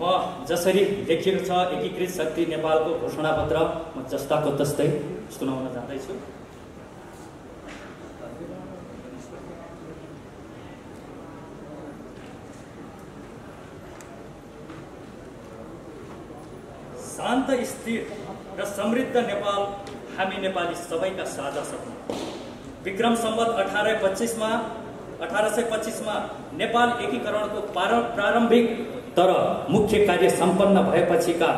म जसरी लेखिएको छ एकीकृत शक्ति नेपालको घोषणापत्र म जस्ताको तस्तै सुनाउन जाँदैछु। शान्त, स्थिर र समृद्ध नेपाल हामी नेपाली सबैका साझा सपना। विक्रम सम्वत 1825 मा नेपाल एकीकरणको प्रारम्भिक तर मुख्य कार्य सम्पन्न भएपछिका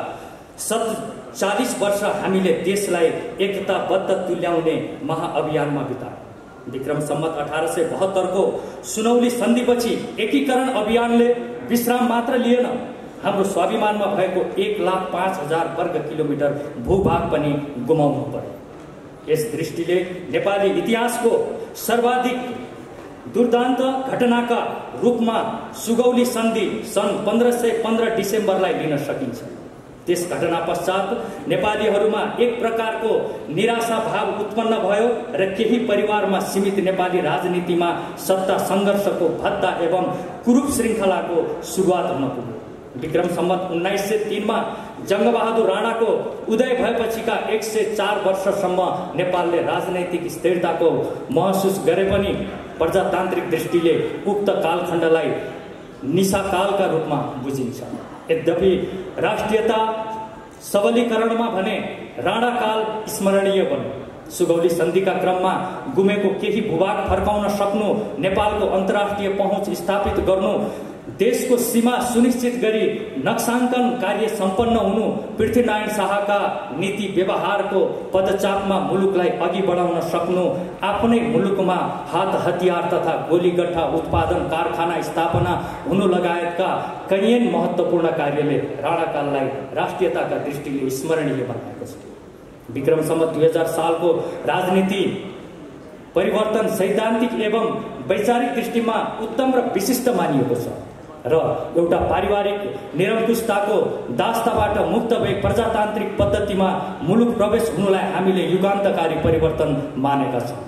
40 वर्ष हामीले देशलाई एकताबद्ध तुल्याउने महाअभियानमा बिताए। विक्रम सम्वत 1872 को सुनौली सन्धिपछि एकीकरण अभियानले विश्राम मात्र लिएन, हाम्रो स्वाभिमानमा भएको 1,05,000 वर्ग किलोमिटर भूभाग पनि गुमाउनु पर्यो। यस दृष्टिले नेपाली इतिहासको सर्वाधिक दुर्दान्त घटनाका रूपमा सुगौली सन्धि सन् 1515 डिसेम्बरलाई लिन सकिन्छ। त्यस घटना पश्चात नेपालीहरूमा एक प्रकारको निराशा भाव उत्पन्न भयो र केही परिवारमा सीमित नेपाली राजनीतिमा सत्ता सङ्घर्षको भद्दा एवं कुरूप श्रृङ्खलाको सुरुवात हुन पुग्यो। विक्रम सम्वत 1903 मा जङ्गबहादुर राणाको उदय भएपछिका 104 वर्षसम्म नेपालले राजनैतिक स्थिरताको महसुस गरे पनि प्रजातान्त्रिक दृष्टिले उक्त कालखण्डलाई निशाकालका रूपमा बुझिन्छ। यद्यपि राष्ट्रियता सबलीकरणमा भने राणाकाल स्मरणीय बन्यो। सुगौली सन्धिका क्रममा गुमेको केही भूभाग फर्काउन सक्नु, नेपालको अन्तर्राष्ट्रिय पहुँच स्थापित गर्नु, देशको सीमा सुनिश्चित गरी नक्साङ्कन कार्य सम्पन्न हुनु, पृथ्वीनारायण शाहका नीति व्यवहारको पदचापमा मुलुकलाई अघि बढाउन सक्नु, आफ्नै मुलुकमा हात हतियार तथा गोलीगट्ठा उत्पादन कारखाना स्थापना हुनु लगायतका कैयन महत्त्वपूर्ण कार्यले राणाकाललाई राष्ट्रियताका दृष्टिले स्मरणीय बनाएको छ। विक्रम सम्वत 2000 सालको राजनीति परिवर्तन सैद्धान्तिक एवं वैचारिक दृष्टिमा उत्तम र विशिष्ट मानिएको छ र एउटा पारिवारिक निरङ्कुशताको दास्ताबाट मुक्त भई प्रजातान्त्रिक पद्धतिमा मुलुक प्रवेश हुनुलाई हामीले युगान्तकारी परिवर्तन मानेका छौँ।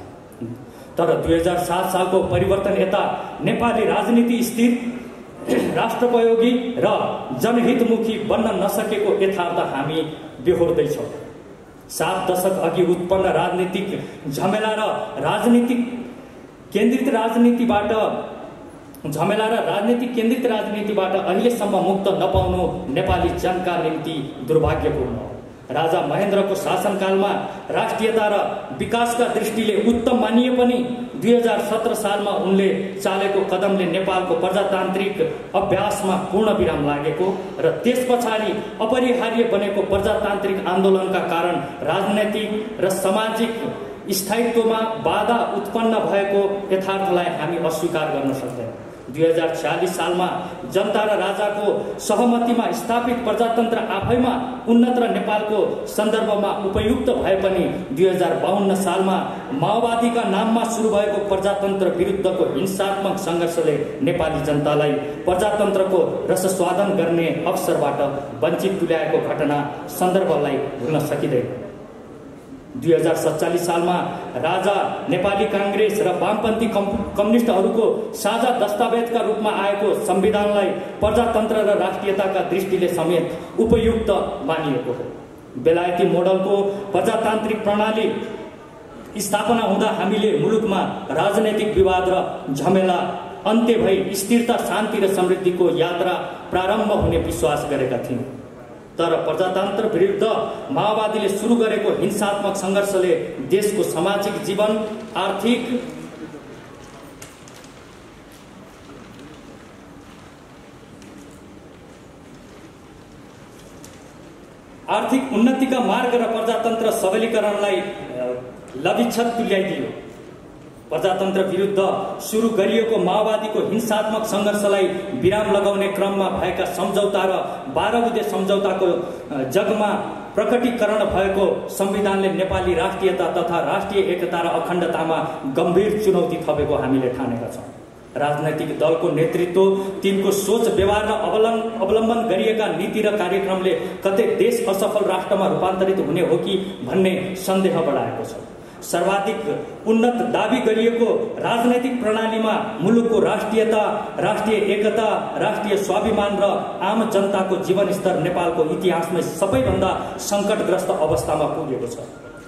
तर 2007 सालको परिवर्तन यता नेपाली राजनीति स्थिर, राष्ट्रपयोगी र जनहितमुखी बन्न नसकेको यथार्थ हामी बेहोर्दैछौँ। 7 दशक अघि उत्पन्न राजनीतिक झमेला र राजनीति केन्द्रित राजनीतिबाट अहिलेसम्म मुक्त नपाउनु नेपाली जनका निम्ति दुर्भाग्यपूर्ण हो। राजा महेन्द्रको शासनकालमा राष्ट्रियता र विकासका दृष्टिले उत्तम मानिए पनि 2017 सालमा उनले चालेको कदमले नेपालको प्रजातान्त्रिक अभ्यासमा पूर्ण विराम लागेको र त्यस पछाडि अपरिहार्य बनेको प्रजातान्त्रिक आन्दोलनका कारण राजनैतिक र सामाजिक स्थायित्वमा बाधा उत्पन्न भएको यथार्थलाई हामी अस्वीकार गर्न सक्दैनौँ। 2046 सालमा जनता र राजाको सहमतिमा स्थापित प्रजातन्त्र आफैमा उन्नत र नेपालको सन्दर्भमा उपयुक्त भए पनि 2052 सालमा माओवादीका नाममा सुरु भएको प्रजातन्त्र विरुद्धको हिंसात्मक सङ्घर्षले नेपाली जनतालाई प्रजातन्त्रको रसस्वादन गर्ने अवसरबाट वञ्चित तुल्याएको घटना सन्दर्भलाई भुल्न सकिँदैन। 2047 सालमा राजा नेपाली काङ्ग्रेस र वामपन्थी कम्युनिस्टहरूको साझा दस्तावेजका रूपमा आएको संविधानलाई प्रजातन्त्र र राष्ट्रियताका दृष्टिले समेत उपयुक्त मानिएको हो। बेलायती मोडलको प्रजातान्त्रिक प्रणाली स्थापना हुँदा हामीले मुलुकमा राजनैतिक विवाद र झमेला अन्त्य भई स्थिरता, शान्ति र समृद्धिको यात्रा प्रारम्भ हुने विश्वास गरेका थियौँ। तर प्रजातन्त्र विरुद्ध माओवादीले सुरु गरेको हिंसात्मक सङ्घर्षले देशको सामाजिक जीवन, आर्थिक उन्नतिका मार्ग र प्रजातन्त्र सबलीकरणलाई लविच्छत तुल्याइदियो। प्रजातन्त्र विरुद्ध सुरु गरिएको माओवादीको हिंसात्मक सङ्घर्षलाई विराम लगाउने क्रममा भएका सम्झौता र 12 बुँदे सम्झौताको जगमा प्रकटीकरण भएको संविधानले नेपाली राष्ट्रियता तथा राष्ट्रिय एकता र अखण्डतामा गम्भीर चुनौती थपेको हामीले ठानेका छौँ। राजनैतिक दलको नेतृत्व, तिनको सोच, व्यवहार र अवलम्बन गरिएका नीति र कार्यक्रमले कतै देश असफल राष्ट्रमा रूपान्तरित हुने हो कि भन्ने सन्देह बढाएको छ। सर्वाधिक उन्नत दावी गरिएको राजनैतिक प्रणालीमा मुलुकको राष्ट्रियता, राष्ट्रिय एकता, राष्ट्रिय स्वाभिमान र आम जनताको जीवनस्तर नेपालको इतिहासमै सबैभन्दा सङ्कटग्रस्त अवस्थामा पुगेको छ।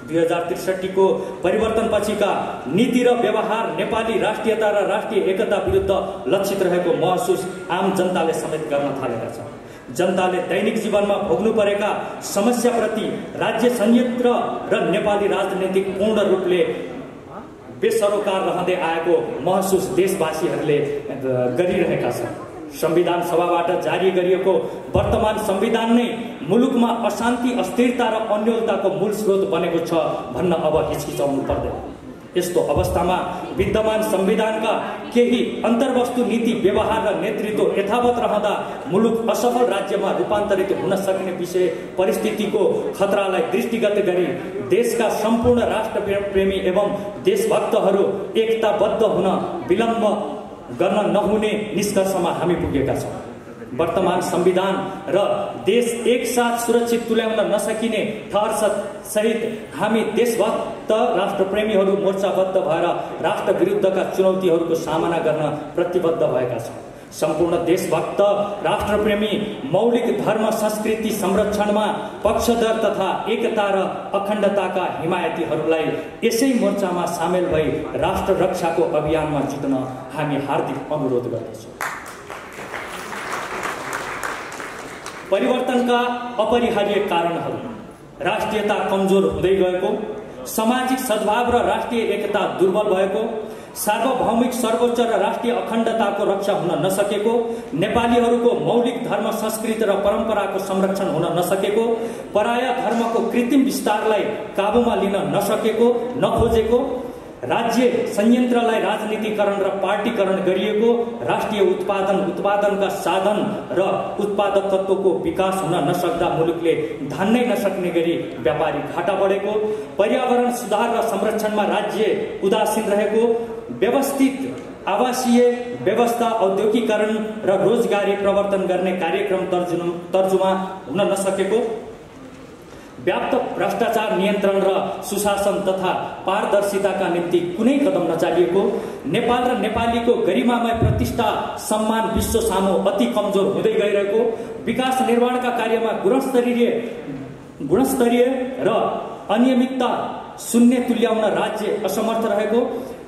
2063 को परिवर्तनपछिका नीति र व्यवहार नेपाली राष्ट्रियता र राष्ट्रिय एकता विरुद्ध लक्षित रहेको महसुस आम जनताले समेत गर्न थालेका छन्। जनताले दैनिक जीवनमा भोग्नु परेका समस्याप्रति राज्य संयन्त्र र नेपाली राजनीतिक पूर्ण रूपले बेसरोकार रहँदै आएको महसुस देशवासीहरूले गरिरहेका छन्। संविधान सभाबाट जारी गरिएको वर्तमान संविधान नै मुलुकमा अशान्ति, अस्थिरता र अन्योलताको मूल स्रोत बनेको छ भन्न अब हिचकिचाउनु पर्दैन। यस्तो अवस्थामा विद्यमान संविधानका केही अन्तर्वस्तु, नीति, व्यवहार र नेतृत्व यथावत रहँदा मुलुक असफल राज्यमा रूपान्तरित हुन सक्ने विषय परिस्थितिको खतरालाई दृष्टिगत गरी देशका सम्पूर्ण राष्ट्रप्रेमी एवं देशभक्तहरू एकताबद्ध हुन विलम्ब गर्न नहुने निष्कर्षमा हामी पुगेका छौँ। वर्तमान संविधान र देश एकसाथ सुरक्षित तुल्याउन नसकिने ठहर सहित हामी देशभक्त राष्ट्रप्रेमीहरू मोर्चाबद्ध भएर राष्ट्र विरुद्धका चुनौतीहरूको सामना गर्न प्रतिबद्ध भएका छौँ। सम्पूर्ण देशभक्त राष्ट्रप्रेमी मौलिक धर्म संस्कृति संरक्षणमा पक्षधर तथा एकता र अखण्डताका हिमायतीहरूलाई यसै मोर्चामा सामेल भई राष्ट्र रक्षाको अभियानमा जुट्न हामी हार्दिक अनुरोध गर्दछौँ। परिवर्तनका अपरिहार्य कारणहरू: राष्ट्रियता कमजोर हुँदै गएको, सामाजिक सद्भाव र राष्ट्रिय एकता दुर्बल भएको, सार्वभौमिक सर्वोच्च र राष्ट्रिय अखण्डताको रक्षा हुन नसकेको, नेपालीहरूको मौलिक धर्म संस्कृति र परम्पराको संरक्षण हुन नसकेको, पराया धर्मको कृत्रिम विस्तारलाई काबुमा लिन नसकेको, नखोजेको, राज्य संयन्त्रलाई राजनीतिकरण र पार्टीकरण गरिएको, राष्ट्रिय उत्पादनका साधन र उत्पादकत्वको विकास हुन नसक्दा मुलुकले धान्नै नसक्ने गरी व्यापारी घाटा बढेको, पर्यावरण सुधार र संरक्षणमा राज्य उदासीन रहेको, व्यवस्थित आवासीय व्यवस्था, औद्योगिकरण र रोजगारी प्रवर्तन गर्ने कार्यक्रम तर्जुमा हुन नसकेको, व्याप्त भ्रष्टाचार नियन्त्रण र सुशासन तथा पारदर्शिताका निम्ति कुनै कदम नचालिएको, नेपाल र नेपालीको गरिमामय प्रतिष्ठा सम्मान विश्व सामु अति कमजोर हुँदै गइरहेको, विकास निर्माणका कार्यमा गुणस्तरीय र अनियमितता शून्य तुल्याउन राज्य असमर्थ रहेको,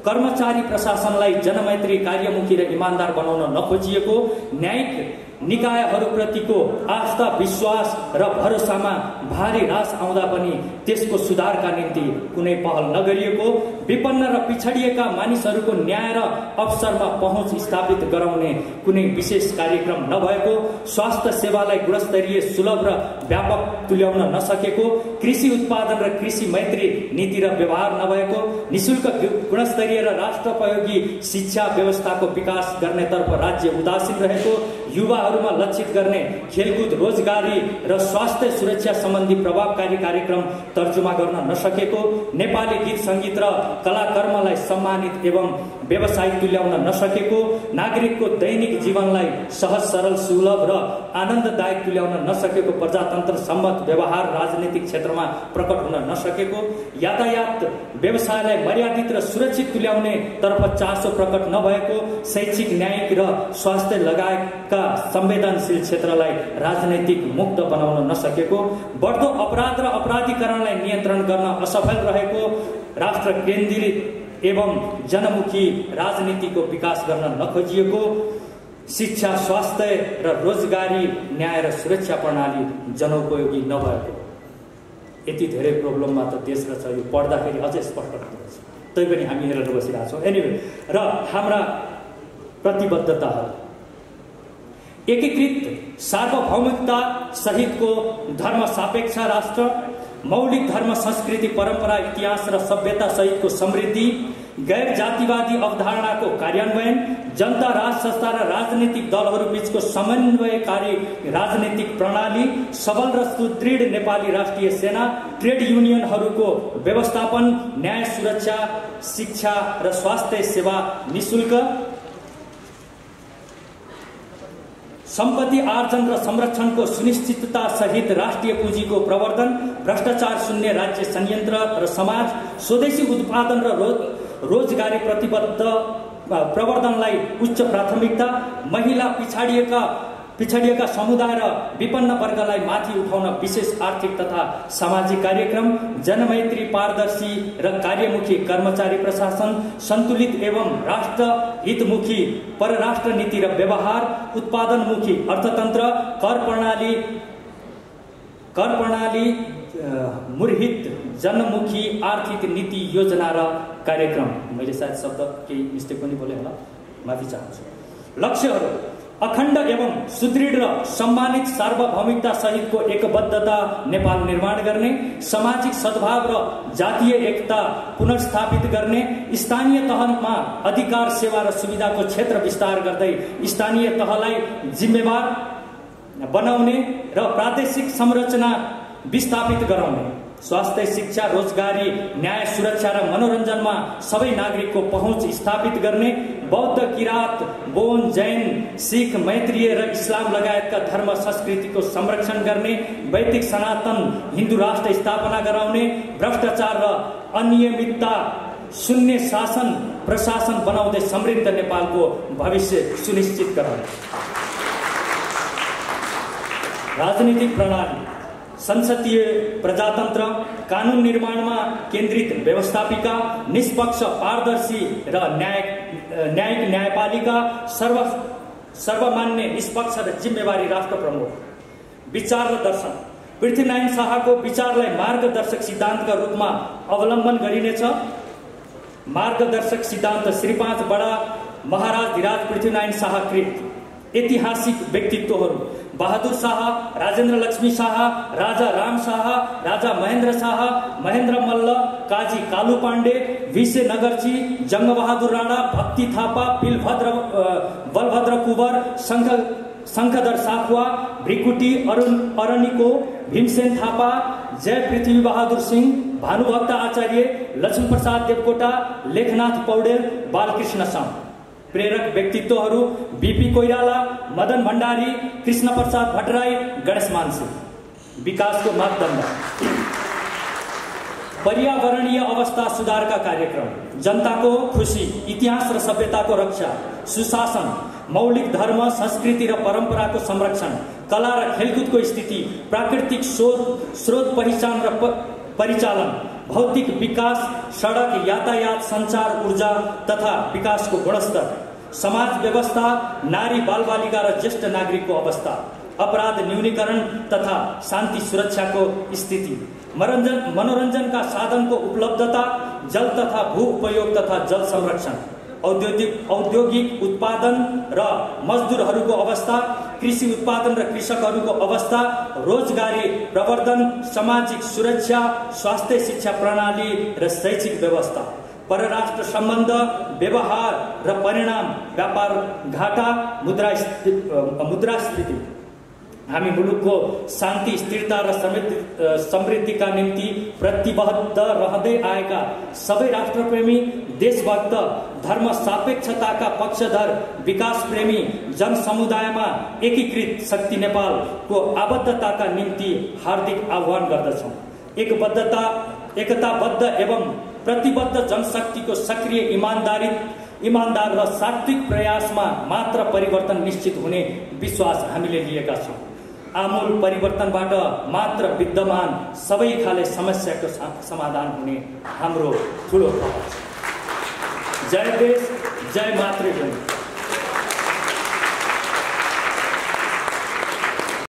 कर्मचारी प्रशासनलाई जनमैत्री, कार्यमुखी र इमान्दार बनाउन नखोजिएको, न्यायिक निकायहरूप्रतिको आस्था, विश्वास र भरोसामा भारी ह्रास आउँदा पनि त्यसको सुधारका निम्ति कुनै पहल नगरिएको, विपन्न र पिछडिएका मानिसहरूको न्याय र अवसरमा पहुँच स्थापित गराउने कुनै विशेष कार्यक्रम नभएको, स्वास्थ्य सेवालाई गुणस्तरीय, सुलभ र व्यापक तुल्याउन नसकेको, कृषि उत्पादन र कृषि मैत्री नीति र व्यवहार नभएको, निशुल्क गुणस्तरीय र राष्ट्रोपयोगी शिक्षा व्यवस्थाको विकास गर्नेतर्फ राज्य उदासीन रहेको, युवाहरूमा लक्षित गर्ने खेलकुद, रोजगारी र स्वास्थ्य सुरक्षा सम्बन्धी प्रभावकारी कार्यक्रम तर्जुमा गर्न नसकेको, नेपाली गीत सङ्गीत र कलाकर्मलाई सम्मानित एवं व्यवसायिक तुल्याउन नसकेको, नागरिकको दैनिक जीवनलाई सहज, सरल, सुलभ र आनन्ददायक तुल्याउन नसकेको, प्रजातन्त्र सम्मत व्यवहार राजनीतिक क्षेत्रमा प्रकट हुन नसकेको, यातायात व्यवसायलाई मर्यादित र सुरक्षित तुल्याउने तर्फ चासो प्रकट नभएको, शैक्षिक, न्यायिक र स्वास्थ्य लगायतका संवेदनशील क्षेत्रलाई राजनैतिक मुक्त बनाउन नसकेको, बढ्दो अपराध र अपराधीकरणलाई नियन्त्रण गर्न असफल रहेको, राष्ट्र केन्द्रित एवं जनमुखी राजनीतिको विकास गर्न नखोजिएको, शिक्षा, स्वास्थ्य र रोजगारी, न्याय र सुरक्षा प्रणाली जनोपयोगी नभएको। यति धेरै प्रब्लममा त देश रहेछ, यो पढ्दाखेरि अझै स्पष्ट हुँदछ। तैपनि हामी हेरेर बसिरहेका छौँ। एनिवे, र हाम्रा प्रतिबद्धताहरू: एकीकृत सार्वभौमिकता सहितको धर्म सापेक्ष राष्ट्र, मौलिक धर्म संस्कृति परम्परा इतिहास र सभ्यता सहितको समृद्धि, गैर जातिवादी अवधारणाको कार्यान्वयन, जनता राज संस्था र राजनीतिक दलहरू बीचको समन्वयकारी राजनीतिक प्रणाली, सबल र सुदृढ नेपाली राष्ट्रिय सेना, ट्रेड युनियनहरूको व्यवस्थापन, न्याय, सुरक्षा, शिक्षा र स्वास्थ्य सेवा निशुल्क, सम्पत्ति आर्जन र संरक्षणको सुनिश्चितता सहित राष्ट्रिय पुँजीको प्रवर्धन, भ्रष्टाचार शून्य राज्य संयन्त्र र समाज, स्वदेशी उत्पादन र रोजगारी प्रतिबद्ध प्रवर्धनलाई उच्च प्राथमिकता, महिला पिछडिएका समुदाय र विपन्न वर्गलाई माथि उठाउन विशेष आर्थिक तथा सामाजिक कार्यक्रम, जनमैत्री, पारदर्शी र कार्यमुखी कर्मचारी प्रशासन, सन्तुलित एवं राष्ट्र हितमुखी परराष्ट्र नीति र व्यवहार, उत्पादनमुखी अर्थतन्त्र, कर प्रणाली मुरहित जनमुखी आर्थिक नीति योजना र कार्यक्रम। मैले सायद शब्द केही मिस्टेक पनि बोले होला, माफी चाहन्छु। लक्ष्यहरू: अखण्ड एवं सुदृढ र सम्मानित सार्वभौमिकता सहितको एकबद्धता नेपाल निर्माण गर्ने, सामाजिक सद्भाव र जातीय एकता पुनर्स्थापित गर्ने, स्थानीय तहमा अधिकार, सेवा र सुविधाको क्षेत्र विस्तार गर्दै स्थानीय तहलाई जिम्मेवार बनाउने र प्रादेशिक संरचना विस्थापित गराउने, स्वास्थ्य, शिक्षा, रोजगारी, न्याय, सुरक्षा र मनोरञ्जनमा सबै नागरिकको पहुँच स्थापित गर्ने, बौद्ध, किरात, बोन, जैन, सिख, मैत्रीय र इस्लाम लगायतका धर्म संस्कृतिको संरक्षण गर्ने, वैदिक सनातन हिन्दू राष्ट्र स्थापना गराउने, भ्रष्टाचार र अनियमितता शून्य शासन प्रशासन बनाउँदै समृद्ध नेपालको भविष्य सुनिश्चित गराउने। राजनीतिक प्रणाली: संसदीय प्रजातन्त्र, कानून निर्माणमा केन्द्रित व्यवस्थापिका, निष्पक्ष, पारदर्शी र न्यायिक न्यायपालिका, सर्वमान्य, निष्पक्ष र जिम्मेवारी राष्ट्र प्रमुख। विचार र दर्शन: पृथ्वीनारायण शाहको विचारलाई मार्गदर्शक सिद्धान्तका रूपमा अवलम्बन गरिनेछ। मार्गदर्शक सिद्धान्त: श्री 5 बडा महाराज धीराज पृथ्वीनारायण शाहकृत ऐतिहासिक व्यक्तित्वहरू: बहादुर शाह, राजेन्द्र लक्ष्मी शाह, राजा राम शाह, राजा महेन्द्र शाह, महेन्द्र मल्ल, काजी कालु पाण्डे, विसे नगरजी, जङ्गबहादुर राणा, भक्ति थापा, बलभद्र कुवर, शङ्खधर साखुवा, भ्रिकुटी अरनिको, भीमसेन थापा, जय पृथ्वी बहादुर सिंह, भानुभक्त आचार्य, लक्ष्मीप्रसाद देवकोटा, लेखनाथ पौडेल, बालकृष्ण साम। प्रेरक व्यक्तित्वहरू: बीपी कोइराला, मदन भण्डारी, कृष्ण प्रसाद भट्टराई, गणेश मानसिंह। विकासको मापदण्ड: पर्यावरणीय अवस्था सुधारका कार्यक्रम, जनताको खुशी, इतिहास र सभ्यताको रक्षा, सुशासन, मौलिक धर्म, संस्कृति र परम्पराको संरक्षण, कला र खेलकुदको स्थिति, प्राकृतिक स्रोत पहिचान र परिचालन, भौतिक विकास, सडक यातायात, संचार, ऊर्जा तथा विकासको गुणस्तर, समाज व्यवस्था, नारी बालबालिका र ज्येष्ठ नागरिकको अवस्था, अपराध न्यूनीकरण तथा शान्ति सुरक्षाको स्थिति, मनोरञ्जनका साधनको उपलब्धता, जल तथा भू उपयोग तथा जल संरक्षण, औद्योगिक उत्पादन र मजदुरहरूको अवस्था, कृषि उत्पादन र कृषकहरूको अवस्था, रोजगारी प्रवर्धन, सामाजिक सुरक्षा, स्वास्थ्य, शिक्षा प्रणाली र शैक्षिक व्यवस्था, परराष्ट्र सम्बन्ध, व्यवहार र परिणाम, व्यापार घाटा, मुद्रास्फीति। हामी मुलुकको शान्ति, स्थिरता र समृद्धिका निम्ति प्रतिबद्ध रहँदै आएका सबै राष्ट्रप्रेमी, देशभक्त, धर्म सापेक्षताका पक्षधर, विकास प्रेमी जनसमुदायमा एकीकृत शक्ति नेपालको आबद्धताका निम्ति हार्दिक आह्वान गर्दछौँ। एकताबद्ध एवं प्रतिबद्ध जनशक्तिको सक्रिय इमानदार र सात्विक प्रयासमा मात्र परिवर्तन निश्चित हुने विश्वास हामीले लिएका छौँ। आमूल परिवर्तनबाट मात्र विद्यमान सबै खाले समस्याको समाधान हुने हाम्रो ठुलो प्रयास। जय देश, जय मातृभूमि।